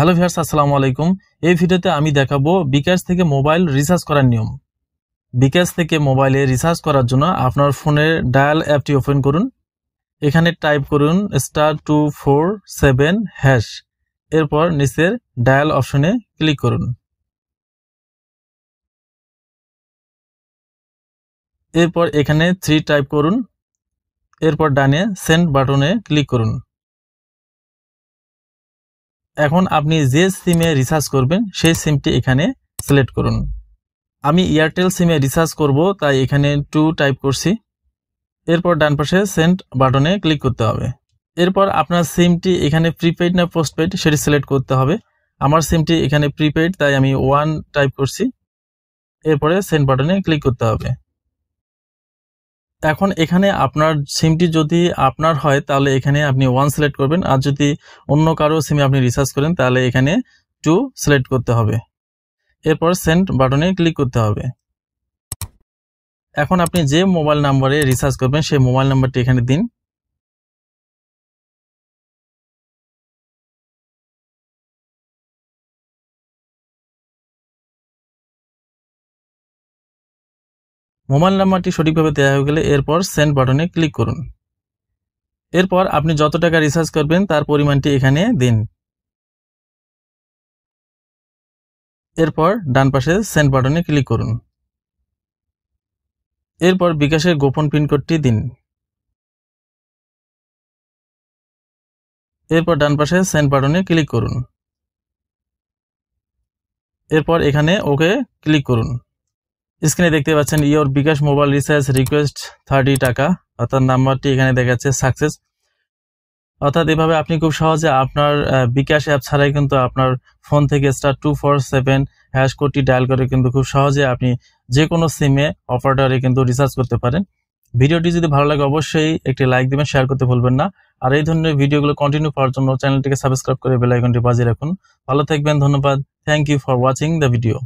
Hello viewers, আসসালামু আলাইকুম। এই ভিডিওতে আমি দেখাবো বিকাশ থেকে মোবাইল রিচার্জ করার নিয়ম। বিকাশ থেকে মোবাইলে রিচার্জ করার জন্য আপনার ফোনের ডায়াল অ্যাপটি ওপেন করুন। এখানে টাইপ করুন *247#। এরপর নিচের ডায়াল অপশনে ক্লিক করুন। এরপর এখানে 3 টাইপ করুন। এরপর ডানে সেন্ড বাটনে ক্লিক করুন। এখন আপনি যে সিমে রিচার্জ করবেন সেই সিমটি এখানে সিলেক্ট করুন। আমি এয়ারটেল সিমে রিচার্জ করব, তাই এখানে 2 টাইপ করছি। এরপর ডান পাশে সেন্ড বাটনে ক্লিক করতে হবে। এরপর আপনার সিমটি এখানে প্রিপেইড না পোস্টপেইড সেটি সিলেক্ট করতে হবে। আমার সিমটি এখানে প্রিপেইড, তাই আমি 1 টাইপ করছি। এরপরে সেন্ড বাটনে ক্লিক করতে হবে। এখন এখানে আপনার সিমটি যদি আপনার হয় তাহলে এখানে আপনি 1 সিলেক্ট করবেন, আর যদি অন্য কারো সিমে আপনি রিচার্জ করেন তাহলে এখানে 2 সিলেক্ট করতে হবে। এরপর সেন্ড বাটনে ক্লিক করতে হবে। এখন আপনি যে মোবাইল নাম্বারে রিচার্জ করবেন সেই মোবাইল নাম্বারটি এখানে দিন। মোবাইল নাম্বারটি সঠিকভাবে দেওয়া হয়ে গেলে এরপর সেন্ড বাটনে ক্লিক করুন। এরপর আপনি যত টাকা রিচার্জ করবেন তার পরিমাণটি এখানে দিন। এরপর ডান পাশে সেন্ড বাটনে ক্লিক করুন। এরপর বিকাশের গোপন পিন কোডটি দিন। এরপর ডান পাশে সেন্ড বাটনে ক্লিক করুন। এরপর এখানে ওকে ক্লিক করুন। স্ক্রিনে দেখতে পাচ্ছেন your bKash mobile recharge request 30 taka, অর্থাৎ নাম্বারটি এখানে দেখাচ্ছে সাকসেস। অর্থাৎ এভাবে আপনি খুব সহজে আপনার বিকাশ অ্যাপ ছাড়াই কিন্তু আপনার ফোন থেকে *247# কোডটি ডায়াল করে কিন্তু খুব সহজে আপনি যে কোনো সিমে অপারেটরে কিন্তু রিচার্জ করতে পারেন। ভিডিওটি যদি ভালো লাগে অবশ্যই একটি লাইক দিবেন, শেয়ার করতে ভুলবেন না। আর এই ধরনের ভিডিওগুলো কন্টিনিউ পাওয়ার জন্য চ্যানেলটিকে সাবস্ক্রাইব করে বেল আইকনটি বাজিয়ে রাখুন। ভালো থাকবেন, ধন্যবাদ। Thank you for watching the video.